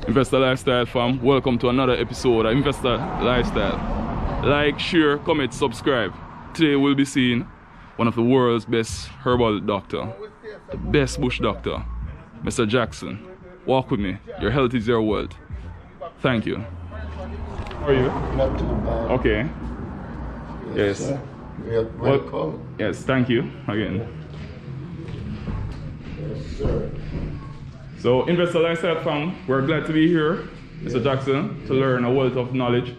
Investor Lifestyle fam, welcome to another episode of Investor Lifestyle. Like, share, comment, subscribe. Today we'll be seeing one of the world's best herbal doctor, the best bush doctor, Mr. Jackson. Walk with me, your health is your wealth. Thank you. How are you? Not too bad. Okay. Yes. Sir. Welcome. Well, yes, thank you again. Yes, sir. So, Investor Lifestyle fam, we're glad to be here, Mr. Jackson, to learn a wealth of knowledge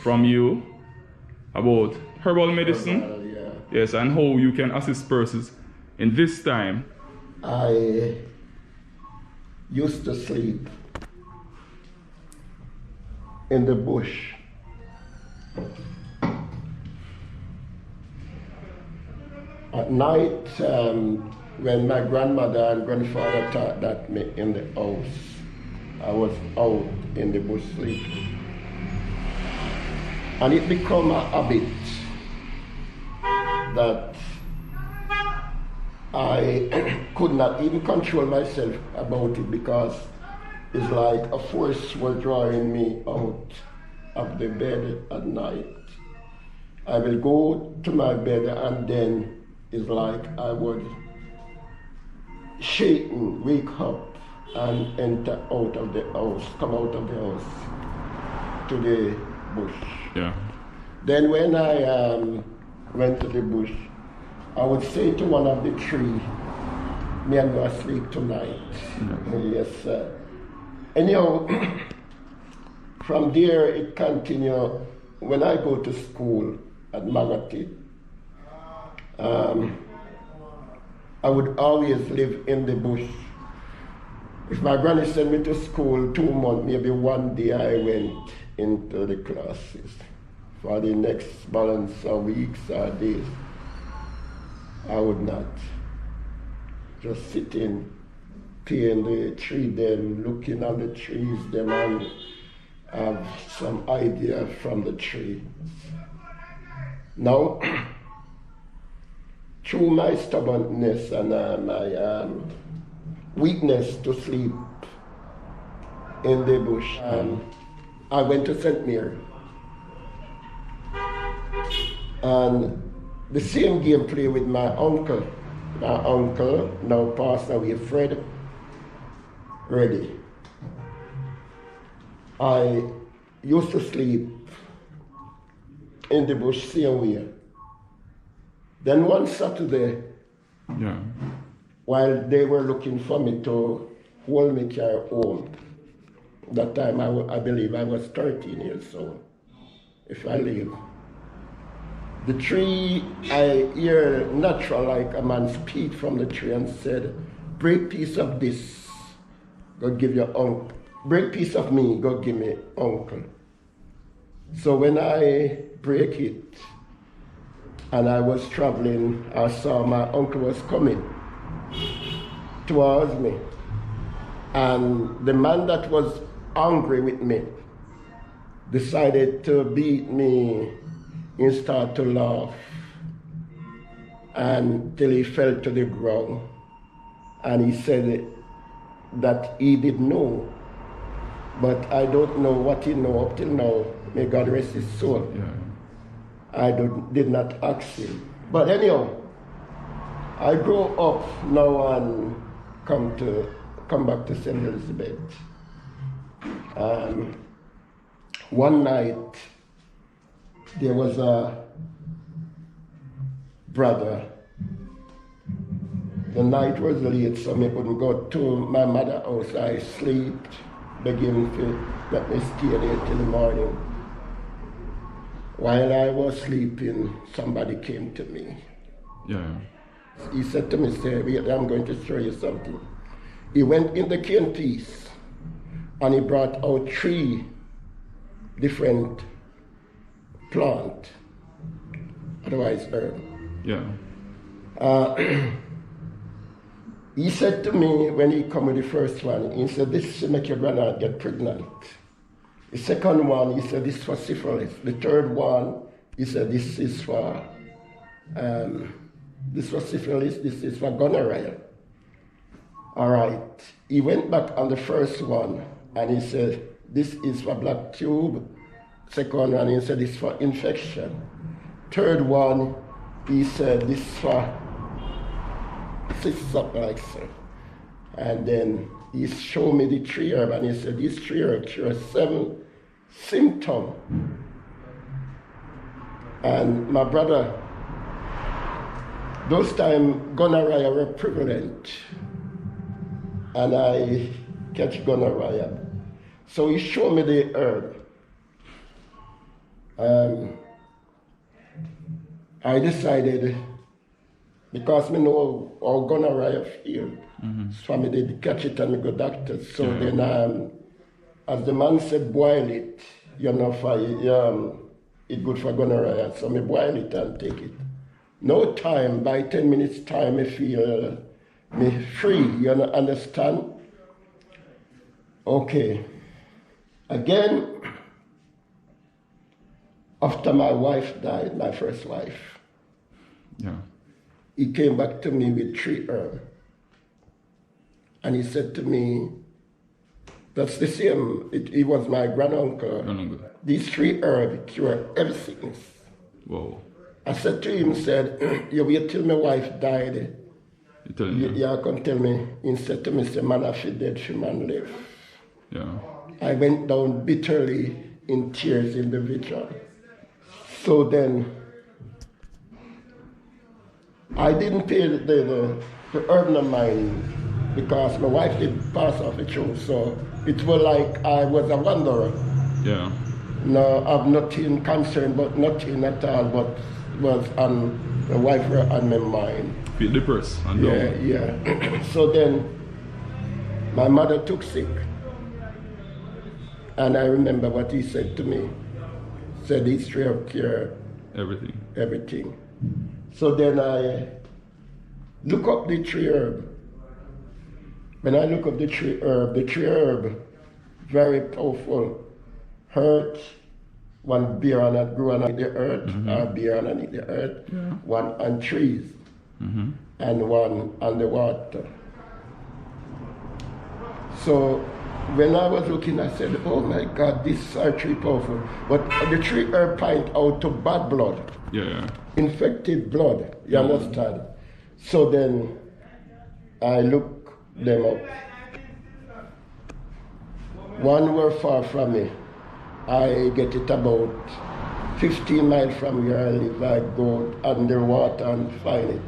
from you about herbal medicine. Yes, and how you can assist persons in this time. I used to sleep in the bush. At night, when my grandmother and grandfather taught that me in the house, I was out in the bush sleeping. And it became a habit that I could not even control myself about it, because it's like a force was drawing me out of the bed at night. I will go to my bed and then it's like I would shaking, wake up and enter out of the house, come out of the house to the bush. Yeah. Then when I went to the bush, I would say to one of the trees, me and go sleep tonight. Yes, sir. Anyhow, from there it continued. When I go to school at Magati, I would always live in the bush. If my granny sent me to school 2 months, maybe one day I went into the classes. For the next balance of weeks or days, I would not. Just sitting, peering the tree, then looking at the trees, then I have some idea from the tree. Now, through my stubbornness and my weakness to sleep in the bush, I went to St. Mary. And the same game play with my uncle. My uncle, now passed away, Fred Reddy. I used to sleep in the bush same way. Then one Saturday, while they were looking for me to hold me carry home, that time I believe I was 13 years old, if I live. The tree, I hear natural like a man speak from the tree and said, break piece of this, go give your uncle. Break piece of me, go give me uncle. So when I break it, and I was traveling, I saw my uncle was coming towards me. And the man that was angry with me decided to beat me and start to laugh until he fell to the ground. And he said that he did know, but I don't know what he know up till now. May God rest his soul. Yeah. I did not ask him. But anyhow, I grew up now and come back to St. Elizabeth. One night, there was a brother. The night was late, so I couldn't go to my mother's house. I slept, begging to let me stay there till the morning. While I was sleeping, somebody came to me. Yeah. He said to me, "Sir, wait, I'm going to show you something." He went in the cane piece and he brought out 3 different plants, otherwise herb. Yeah. He said to me when he come with the first one, he said, "This should make your grandma get pregnant." The second one, he said, "This is for syphilis." The third one, he said, "This is for syphilis, this is for gonorrhea." All right. He went back on the first one and he said, this is for black tube. Second one, he said, this is for infection. Third one, he said, this is for something like so. And then he showed me the 3 herb and he said, these 3 herbs cure 7 symptoms. And my brother, those times gonorrhea were prevalent. And I catch gonorrhea. So he showed me the herb. I decided, because I know how gonorrhea feel, so I did catch it and I go doctor. So then, as the man said, boil it, it's good for gonorrhea. So I boil it and take it. No time, by 10 minutes time, I feel me free, understand? Okay. Again, after my wife died, my first wife, he came back to me with 3 herbs. And he said to me, that's the same, he was my granduncle. These 3 herbs cure every sickness. Whoa. I said to him, you wait till my wife died. You tell him? Yeah, come tell me. He said to me, man, I feel dead, she man live. Yeah. I went down bitterly in tears in the vigil. So then, I didn't pay the herb no mind because my wife did pass off the truth. So it was like I was a wanderer. Yeah. No, I've nothing concerned, but nothing at all, but was on my wife were on my mind. Feel depressed and down. Yeah. So then, my mother took sick. And I remember what he said to me. Said these 3 herbs cure everything. So then I look up the 3 herbs. When I look up the 3 herbs, very powerful. Hurt, one beer on it grew on the earth, or beer underneath the earth, one on trees, and one on the water. So when I was looking, I said, oh my God, these are 3 powerful. But the 3 herbs point out to bad blood, infected blood, you understand? So then I look them up. One were far from me. I get it about 15 miles from where I live. I go underwater and find it.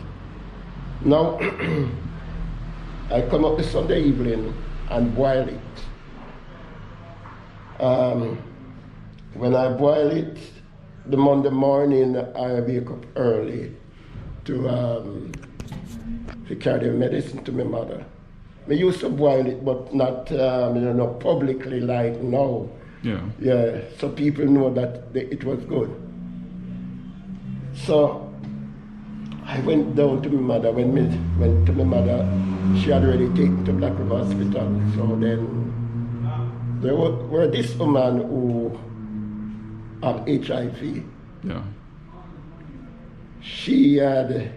Now, I come up this Sunday evening and boil it. When I boil it, the Monday morning, I wake up early to carry the medicine to my mother. I used to boil it, but not publicly like now. Yeah, so people know that it was good. So I went down to my mother. When I went to my mother, she had already taken to Black River Hospital. So then there were this woman who had HIV. Yeah. She had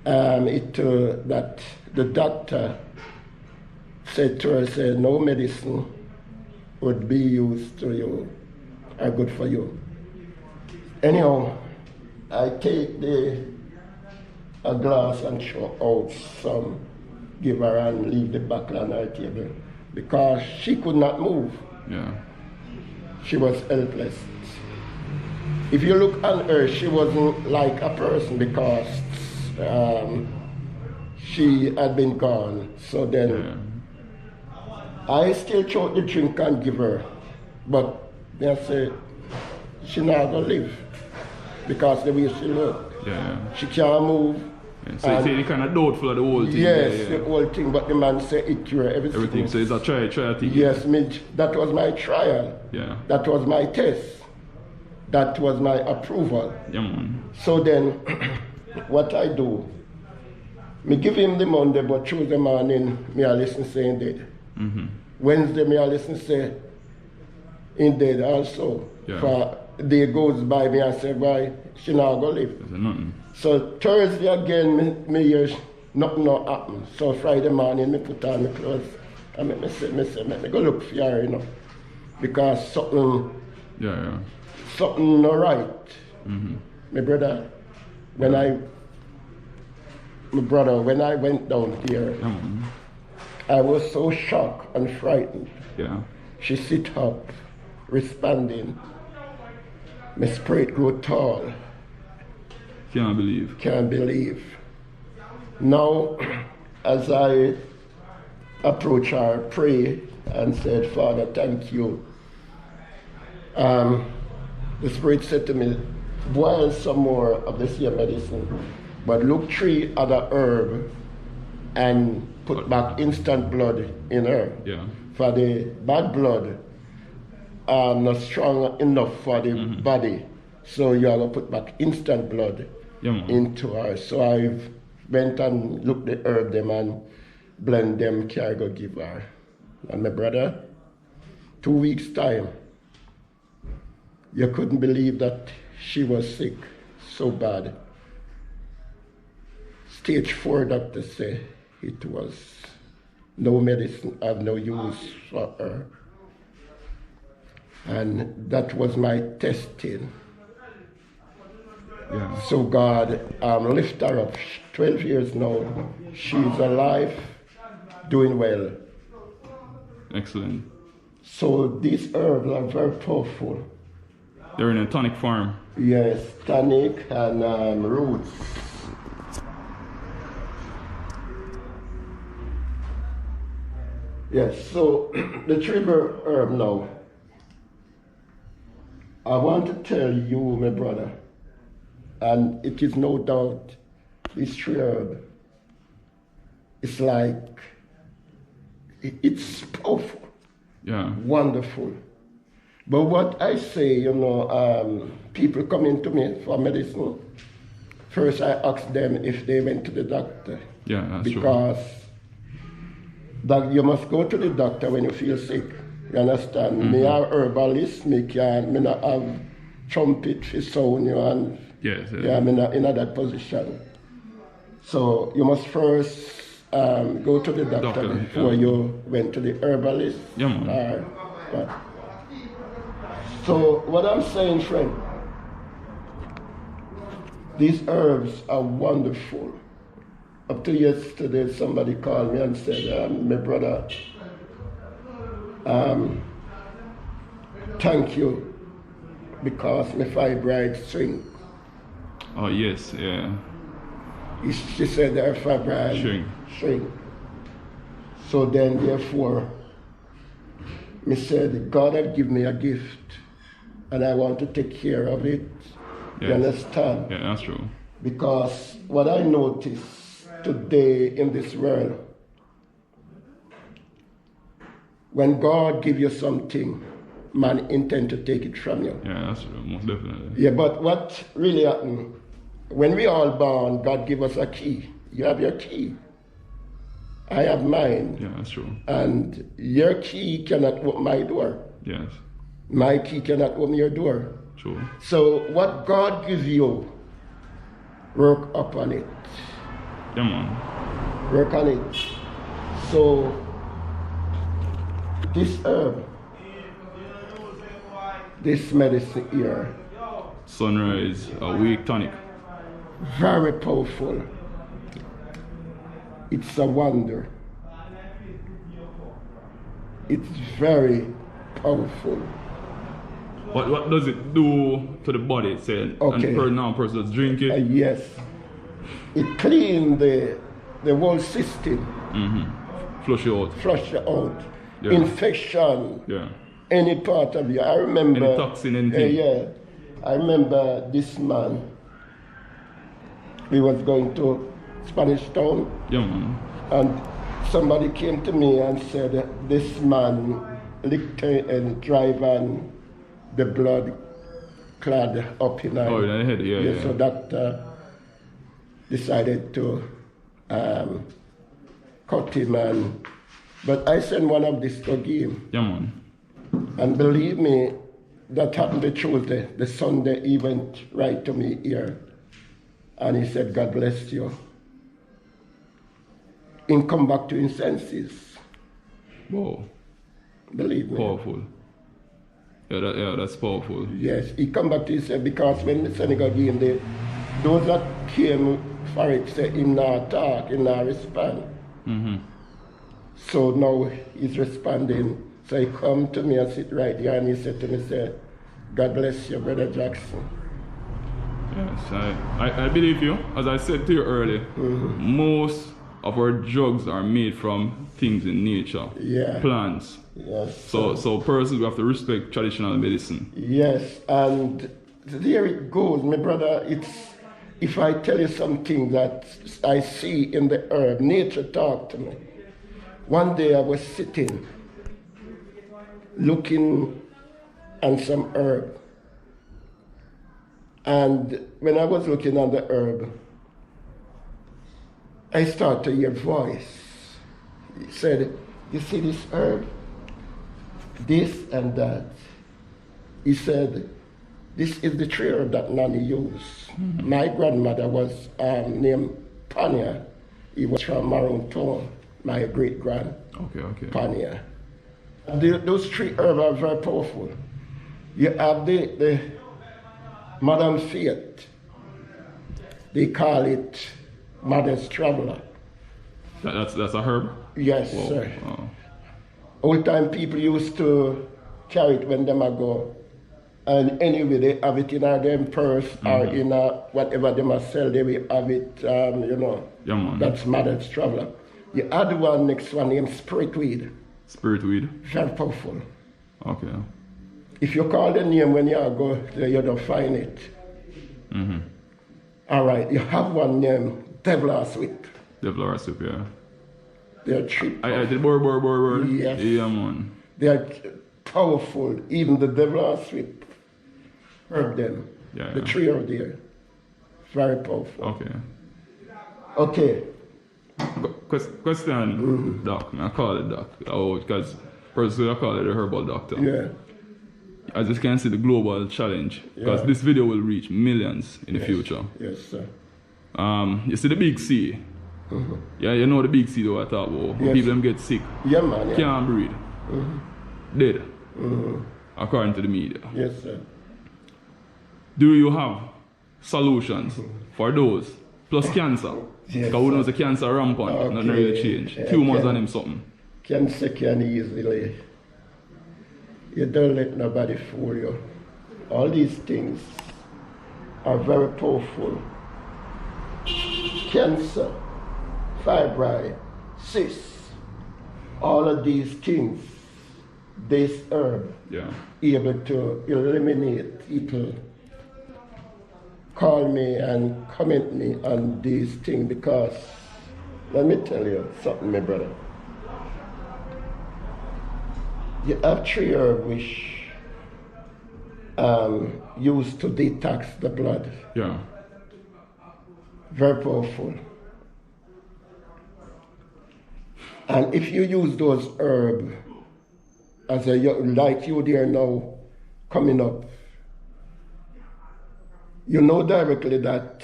that the doctor said to her, said, no medicine would be used to you, are good for you. Anyhow, I take a glass and throw out some, give her and leave the back on her table because she could not move. Yeah. She was helpless. If you look on her, she wasn't like a person because she had been gone. So then I still chose the drink and give her, but they said she not gonna live because the way she look. She can't move. So you kind of doubtful of the whole thing. Yes, the whole thing, but the man said it cure everything. Everything, so it's a trial thing. Yes, that was my trial. Yeah. That was my test. That was my approval. Yeah, man. So then, what I do, me give him the Monday, but Tuesday morning, me I listen saying dead. Wednesday, me I listen say in dead also. Yeah. For a day goes by, me I say, why she not gonna live. So Thursday again, me hear nothing no happen. So Friday morning, me put on my clothes and me say, go look for her, you know. Because something not right. My brother, when I went down there, I was so shocked and frightened. Yeah. She sit up, responding. My spirit grew tall. Can't believe. Can't believe. Now, as I approach her, pray and said, Father, thank you. The Spirit said to me, boil some more of this here medicine, but look 3 other herb and put back instant blood in her. Yeah. For the bad blood not strong enough for the body. So you are going to put back instant blood into her. So I went and looked the herb them and blend them, can I go give her. And my brother, 2 weeks time, you couldn't believe that she was sick, so bad. Stage 4, doctor said it was no medicine have no use for her. And that was my testing. Yeah. So God lift her up. 12 years now. She's alive, doing well. Excellent. So these herbs are very powerful. They're in a tonic form. Yes, tonic and roots. Yes, so the trigger herb now. I want to tell you, my brother, and it is no doubt this tree herb is like, it's powerful, wonderful. But what I say, you know, people coming to me for medicine, first I ask them if they went to the doctor. Yeah, that's true. Because you must go to the doctor when you feel sick. You understand? Me are herbalist, me not have trumpet for sound you and me not in that position. So you must first go to the doctor before you went to the herbalist. Yeah, man. So what I'm saying, friend, these herbs are wonderful. Up to yesterday, somebody called me and said, my brother, thank you because my fibroids shrink. Oh, yes, yeah. She said her fibroids shrink. So then, therefore, me said, God had given me a gift and I want to take care of it. Yes. You understand? Yeah, that's true. Because what I notice today in this world, when God gives you something, man intend to take it from you. Yeah, that's true, most definitely. Yeah, but what really happened, when we all born, God give us a key. You have your key. I have mine. Yeah, that's true. And your key cannot open my door. Yes. My key cannot open your door. True. So what God gives you, work upon it. Yeah, man. Work on it. So this herb, this medicine here, Sunrise, a weak tonic. very powerful. It's a wonder. It's very powerful. What does it do to the body? Say, Okay. And now person just drink it. Yes. It cleans the whole system. Flush it out. Flush it out. Yeah. Infection. Yeah. Any part of you. I remember. Any toxin, anything. Yeah. I remember this man. We was going to Spanish Town. Yeah, man. And somebody came to me and said, this man licked and drive and the blood clad up in Oh, in the head, yeah. So doctor decided to cut him. But I sent one of this to him. Yeah, man. And believe me, that happened the Tuesday. The Sunday he went right to me here. And he said, God bless you. he come back to his senses. Wow. Believe me. Powerful. Yeah, that's powerful. Yes, he come back to his senses because when the Senegal game, those that came for it say him not talk, him not respond. So now he's responding. So he come to me and sit right here and he said to me, say, God bless you, Brother Jackson. Yes, I believe you. As I said to you earlier, most of our drugs are made from things in nature. Yeah. Plants. Yes. So persons, we have to respect traditional medicine. Yes, and there it goes, my brother. If I tell you something that I see in the herb, nature talk to me. One day I was sitting, looking at some herb. And when I was looking at the herb, I started to hear a voice. He said, you see this herb? This and that. He said, this is the tree herb that Nanny used. My grandmother was named Pania. He was from Maroon, my great-grand. Okay. Pania. Those three herbs are very powerful. You have the Madam Fiat. They call it Mother's Traveler. That's a herb? Yes, Whoa. sir. Wow. Old time people used to carry it when them a go. And anyway, they have it in their purse or in whatever they must sell, they will have it, you know. Yeah, man. That's Mother's Traveler. The other one, next one, named Spirit Weed. Spirit weed? Very powerful. Okay. If you call the name when you go there, you don't find it. All right, you have one named Devil Sweep. Devil soup, yeah. They're cheap. I did burr. Yes. Yeah, man. They are powerful. Even the Devil Sweep. Heard them. Yeah. The three are there. Very powerful. Okay. Okay. Question, Doc. I call it Doc. Because personally I call it a herbal doctor. Yeah. As you can see, the global challenge. Because Yeah. this video will reach millions in the future. Yes, sir. You see the big C. Yeah, you know the big C though I talk about. Yes. People them get sick. Yeah, man. Yeah. Can't breathe. Dead. According to the media. Yes, sir. Do you have solutions for those? Plus cancer. Yes, Because we know the cancer rampant. Okay. Nothing really change. Yeah, Tumors can- on him something. Cancer can easily. You don't let nobody fool you. All these things are very powerful. Cancer, fibroid, cysts, all of these things, this herb Yeah. able to eliminate. People call me and comment me on these things because let me tell you something, my brother. You have three herbs which used to detox the blood. Yeah. Very powerful. And if you use those herbs, as a like you there now coming up, you know directly that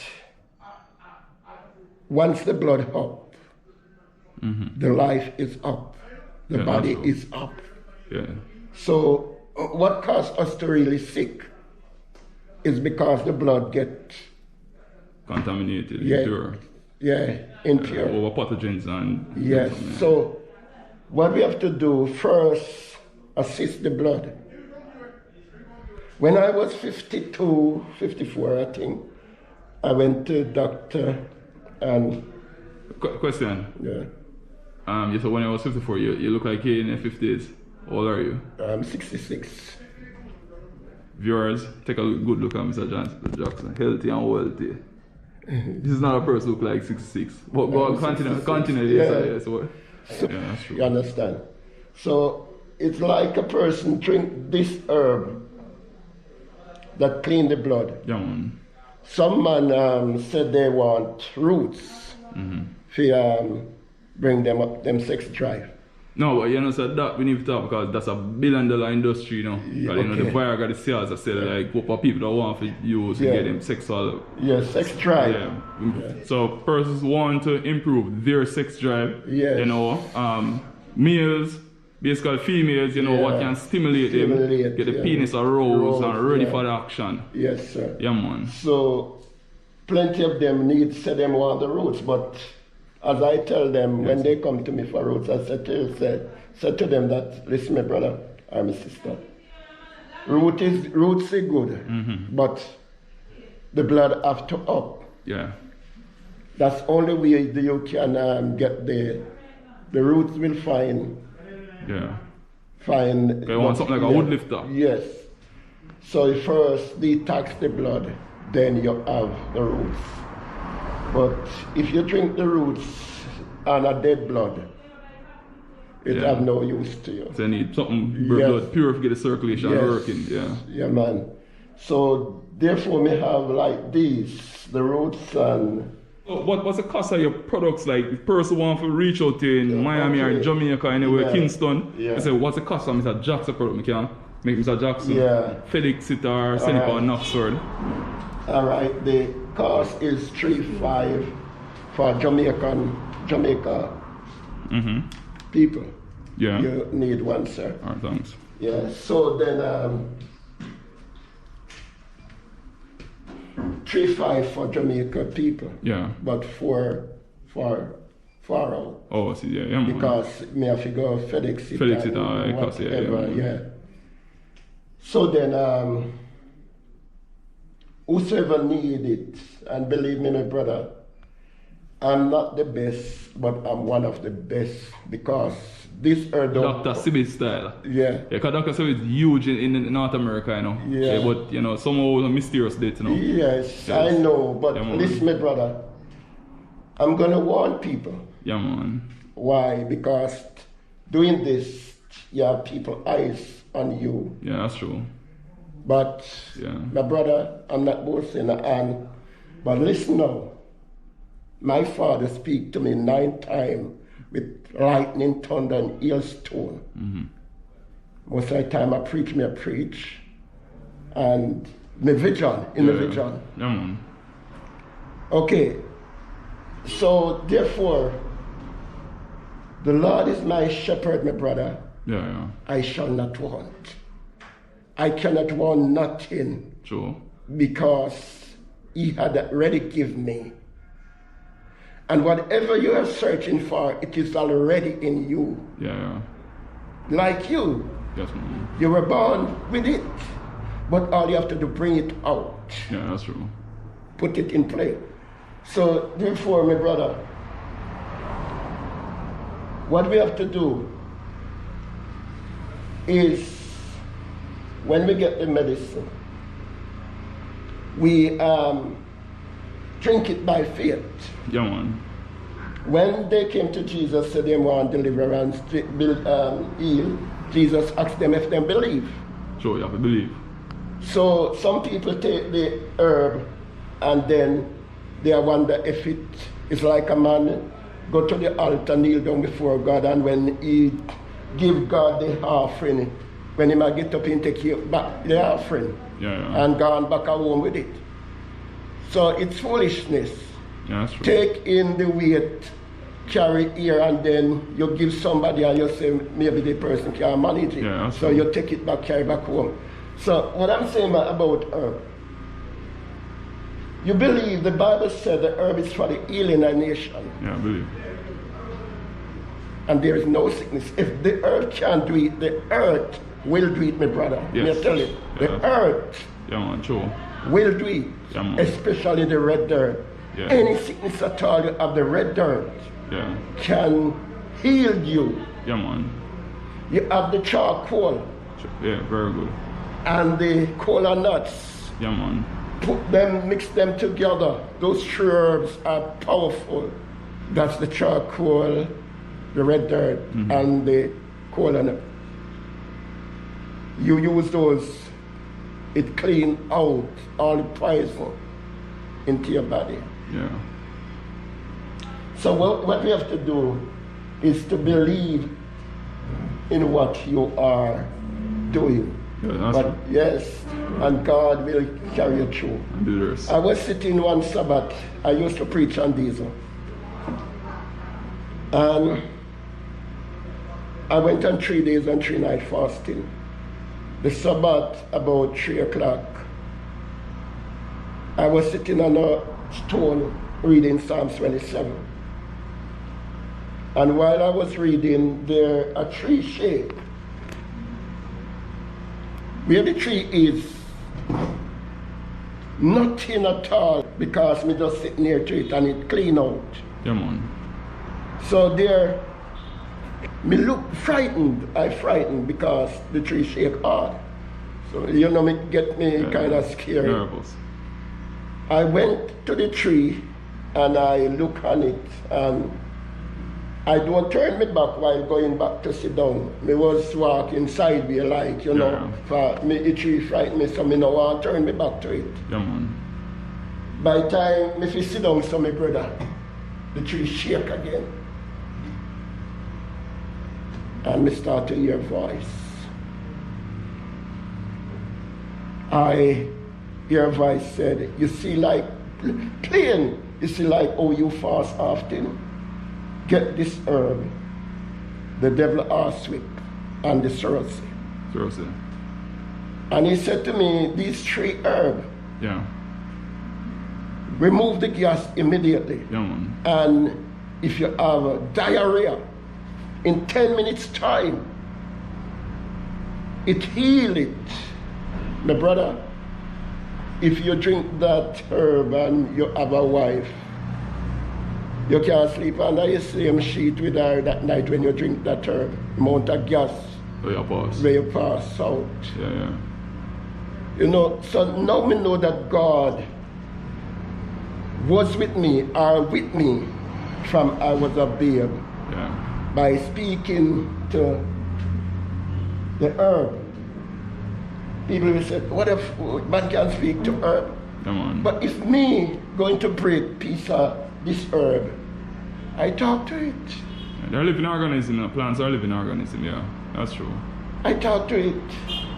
once the blood up, the life is up, the Yeah, body absolutely. is up. Yeah. So what caused us to really sick is because the blood get Contaminated, Yeah. impure. impure. Over pathogens and Yes. So what we have to do first, assist the blood. When I was 52, 54, I think, I went to doctor and Question. yeah, You said when I was 54, you look like you're in your 50s. How old are you? I'm 66. Viewers, take a good look at Mr. Jackson. Healthy and wealthy. This is not a person who look like 66. But go on, continue. 66. Continue. Yeah. Yes, yeah, that's true. You understand? So it's like a person drink this herb that clean the blood. Yeah, man. Some man said they want roots to bring them up, them sex drive. No, but you know, so that we need to talk because that's a $1 billion industry, you know. Yeah, Because, you know, the okay. Viagra, the sales, I said, like, what for people that want to use to Yeah. get them sexual. Yeah, sex drive. Yeah. So persons want to improve their sex drive. Yes. You know, males, basically females, you know, what can stimulate them, get the penis aroused and ready for the action. Yes, sir. Yeah, man. So plenty of them say them want the roots, but as I tell them when they come to me for roots, I said to them that, listen, my brother or my sister, roots is good, but the blood have to up. Yeah. That's only way you can get the roots will find. Yeah. Find. You want something like a wood lifter. Yes. So you first detox the blood, then you have the roots. But if you drink the roots and a dead blood, it have no use to you. So you need something blood pure to get the circulation working. Yeah. Yeah, man. So therefore, we have like these, the roots and. What's the cost of your products? Like, the person want to reach out to you in Miami or Jamaica, anywhere, Kingston. Yeah. I say, what's the cost of Mr. Jackson product? We can make Mr. Jackson. Yeah. FedEx it or send it on Knoxford. All right. The cost is $3.5 for Jamaica people. Yeah. You need one, sir. All right, thanks. Yeah. So then. $3.5 for Jamaica people. Yeah. But for out. Oh, I see, yeah, man. Because me have to go FedEx it. FedEx it, cost, yeah. So then, whosoever need it, and believe me, my brother, I'm not the best, but I'm one of the best because this Dr. Sibit style. Yeah. Because Dr. Sibit is huge in North America, you know. Yeah. But, you know, somehow a mysterious date, you know. Yes, I know, but listen, my brother, I'm going to warn people. Yeah, man. Why? Because doing this, you have people eyes on you. Yeah, that's true. But, my brother, I'm not boasting, but listen now. My father speak to me 9 times with lightning, thunder, and hailstone. Most of the time I preach. And the vision, in the vision. Yeah, man. Okay. So, therefore, the Lord is my shepherd, my brother. Yeah. I shall not want. I cannot want nothing. True. Because He had already given me. And whatever you are searching for, it is already in you. Yeah. Like you. Yes, man. You were born with it. But all you have to do, bring it out. Yeah, that's true. Put it in play. So, therefore, my brother, what we have to do is, when we get the medicine, we drink it by faith. Yeah, man. When they came to Jesus, said they want deliverance, heal, Jesus asked them if they believe. Sure, you have to believe. So some people take the herb and then they wonder if it is like a man go to the altar, kneel down before God, and when he give God the offering, when he might get up and take back the offering and gone back home with it. So it's foolishness. Yeah, that's true. Take in the weight, carry here, and then you give somebody and you say maybe the person can manage it. Yeah, so you take it back, carry back home. So what I'm saying about herb, you believe the Bible said the herb is for the healing of the nation. Yeah, I believe. And there is no sickness. If the earth can't do it, the earth will do it, my brother. Yes. I tell you, the earth will do it, especially the red dirt. Yeah. Any sickness at all you have, the red dirt can heal you. Yeah, man. You have the charcoal. Yeah, very good. And the cola nuts. Yeah, man. Put them, mix them together. Those herbs are powerful. That's the charcoal, the red dirt, and the cola nut. You use those, it clean out all the poison into your body. Yeah. So what we have to do is to believe in what you are doing. Yeah, But yes, and God will carry you through. and do the rest. I was sitting one Sabbath, I used to preach on diesel. And I went on 3 days and 3 nights fasting. The Sabbath about 3 o'clock, I was sitting on a stone reading Psalms 27. And while I was reading, there a tree shake. Where the tree is, nothing at all, because me just sit near to it and it clean out. Yeah, man. So there, me look frightened. I frightened because the tree shake hard. So you know, me get me kind of scared. Nervous. I went to the tree and I look on it, and I don't turn me back while going back to sit down. Me was walking sideways like, you know, for me, the tree frightened me, so me no want to turn me back to it. Yeah, man. By the time me fi sit down, so my brother, the tree shake again. And me start to hear voice. I hear voice said, you see like plain, you see like, oh, you fast often. Get this herb, the devil arswick, and the sorosy. Seriously. And he said to me, these 3 herbs, Yeah. remove the gas immediately. Yeah, man. And if you have a diarrhea, in 10 minutes time, it heal it. My brother, if you drink that herb and you have a wife, you can't sleep under the same sheet with her that night when you drink that herb. Amount of gas Oh, yeah, pass. where you pass out. Yeah, yeah. You know, so now me know that God was with me, or with me from I was a babe, Yeah. by speaking to the herb. People will say, what if man can speak to herb? Come on. But if me going to break piece of this herb, I talk to it. Yeah, they're living organism. Plants are living organism. Yeah, that's true. I talk to it.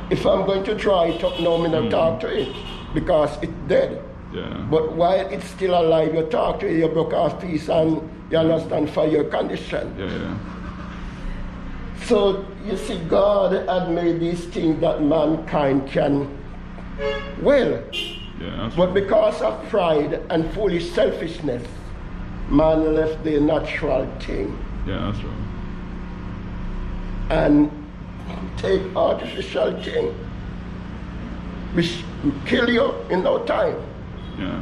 If I'm going to try it up now, me not talk to it because it's dead. Yeah. But while it's still alive, you talk to it, you broke off piece and you understand for your condition. Yeah, yeah. So you see, God had made these things that mankind can well. Yeah, that's But because of pride and foolish selfishness, man left the natural thing Yeah, that's true. and take artificial thing, which kill you in no time. Yeah.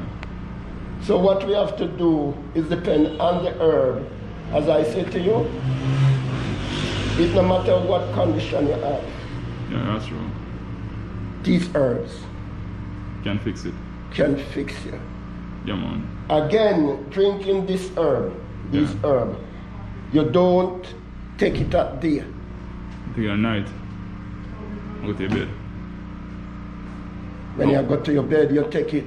So what we have to do is depend on the herb. As I say to you, it no matter what condition you have, Yeah, that's true. these herbs Can fix it. can fix you. Yeah, man. Again, drinking this herb, you don't take it at day. Take it at night. Go to your bed. When you go to your bed, you take it.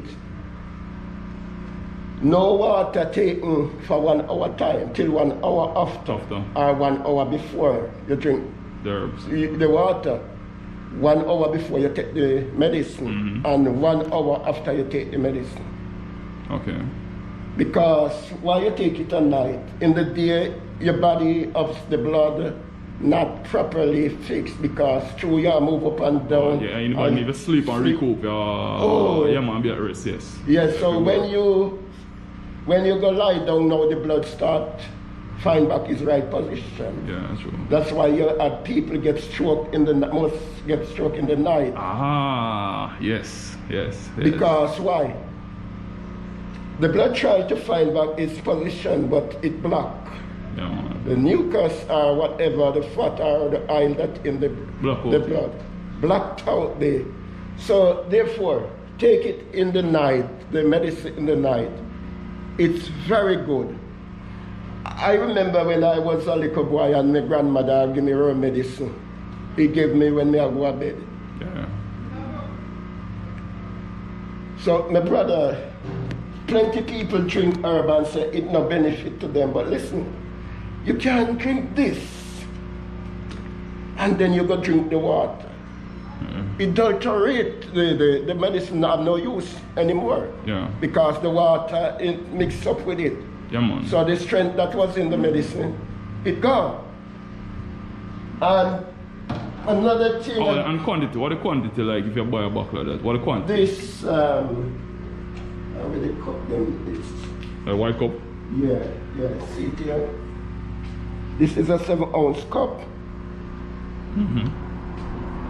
No water taken for 1 hour time, till 1 hour after, or 1 hour before you drink The herbs. the water. 1 hour before you take the medicine, and 1 hour after you take the medicine. Okay. Because while you take it at night, in the day, your body of the blood not properly fixed because through you move up and down. Yeah, you need to sleep and recoup. Yeah, man, be at rest, yes. Yes, so when you go lie down now, the blood start find back its right position. Yeah, that's true. That's why you have people get stroke in the most get stroke in the night. Ah, yes. Because why? The blood tries to find back its position, but it block. Yeah, man. The mucus or whatever, the fat or the oil that in the blood, blocked out there. So therefore, take it in the night, the medicine in the night. It's very good. I remember when I was a little boy and my grandmother gave me her medicine. He gave me when I go to bed. Yeah. So my brother, plenty people drink herb and say it no benefit to them, but listen, you can drink this and then you go drink the water. It adulterate the medicine have no use anymore. Yeah. Because the water it mixed up with it. Yeah, man. So the strength that was in the medicine, it gone. And another thing. Oh, and quantity. What the quantity like if you buy a bottle of that? What the quantity? This how will they cut them this? A white cup? Yeah, see it here. This is a 7-ounce cup.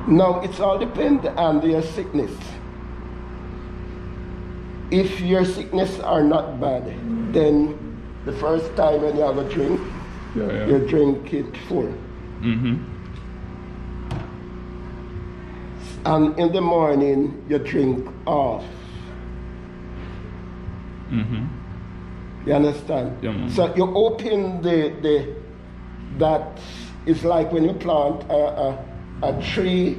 Now it's all depend on your sickness. If your sickness are not bad, then the first time when you have a drink, you drink it full. And in the morning you drink half. You understand? Yeah, so you open that is like when you plant a tree,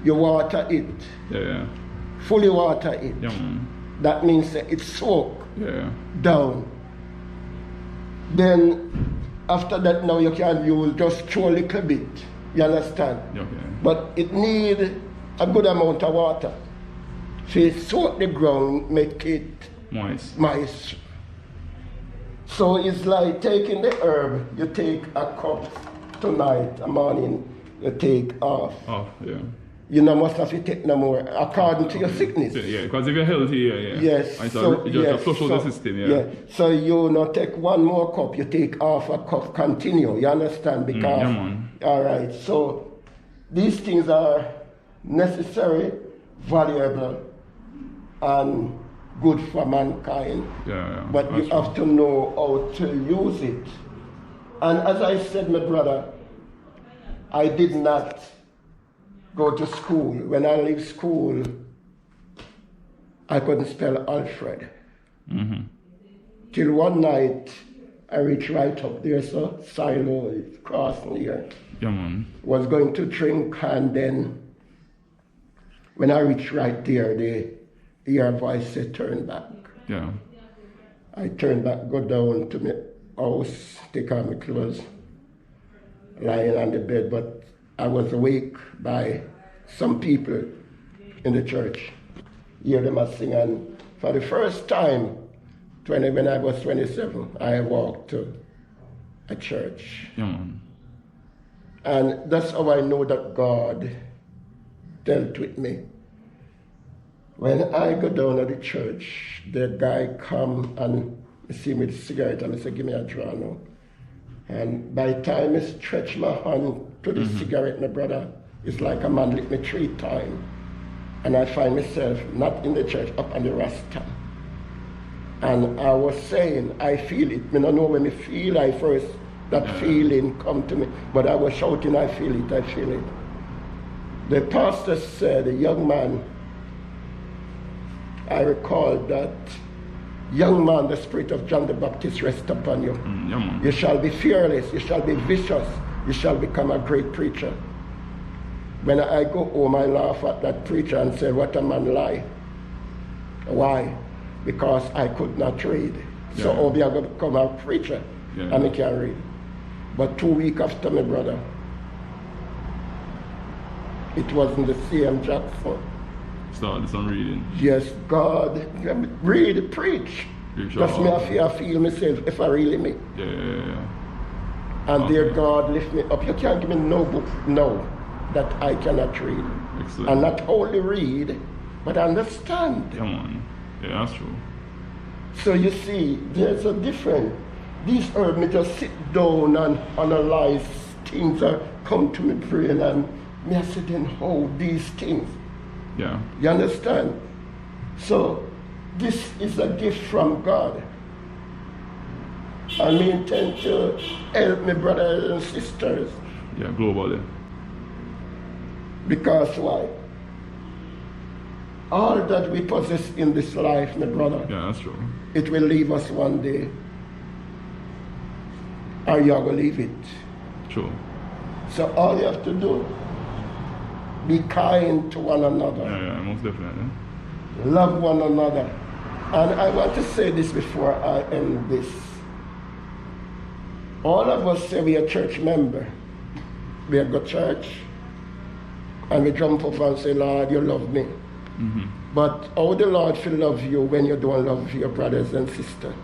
you water it. Fully water it. That means that it's soaked down. Then after that now you can use just throw a little bit. You understand? But it needs a good amount of water. So you soak the ground, make it moist. So it's like taking the herb, you take a cup tonight, a morning, you take half. You know, must have to take no more according to your sickness. Yeah, because if you're healthy, Yes. So you just flush out the system, So you not take one more cup, you take half a cup, continue. You understand? Because all right. So these things are necessary, valuable, and good for mankind. But you have to know how to use it. And as I said, my brother, I did not go to school. When I left school, I couldn't spell Alfred. Till one night, I reached right up there, so silo is crossing here. Was going to drink, and then when I reached right there, the ear voice said, turn back. I turned back, go down to my house, take off my clothes, lying on the bed, but I was awake by some people in the church. Hear them sing, and for the first time, when I was 27, I walked to a church. And that's how I know that God dealt with me. When I go down to the church, the guy come and see me with a cigarette and he said, give me a draw now. And by the time I stretch my hand to the cigarette, my brother, it's like a man licked me 3 times. And I find myself not in the church, up on the rasta. And I was saying, I feel it. I don't know when I feel that feeling come to me. But I was shouting, I feel it, I feel it. The pastor said, young man, I recall that, young man, the spirit of John the Baptist rest upon you. You shall be fearless, you shall be vicious, you shall become a great preacher. When I go home, I laugh at that preacher and say, what a man lie. Why? Because I could not read. So I'll be able to become a preacher and I can read. But 2 weeks after, my brother, it wasn't the same Jackson. Started some reading. Yes, God, read, preach. That's me, I feel myself if I really me. And dear God, lift me up. You can't give me no book now that I cannot read. Excellent. And not only read, but understand. Yeah, that's true. So you see, there's a difference. These herbs, me just sit down and analyze things that come to my brain, and me I say then how these things. You understand? So this is a gift from God. And I intend to help my brothers and sisters. Globally. Because why? All that we possess in this life, my brother, that's true. it will leave us one day. Or you will leave it. True. So all you have to do, be kind to one another. Most definitely. Love one another. And I want to say this before I end this. All of us say we are church member. we go church and we jump up and say, Lord, you love me. But how the Lord will love you when you don't love your brothers and sisters?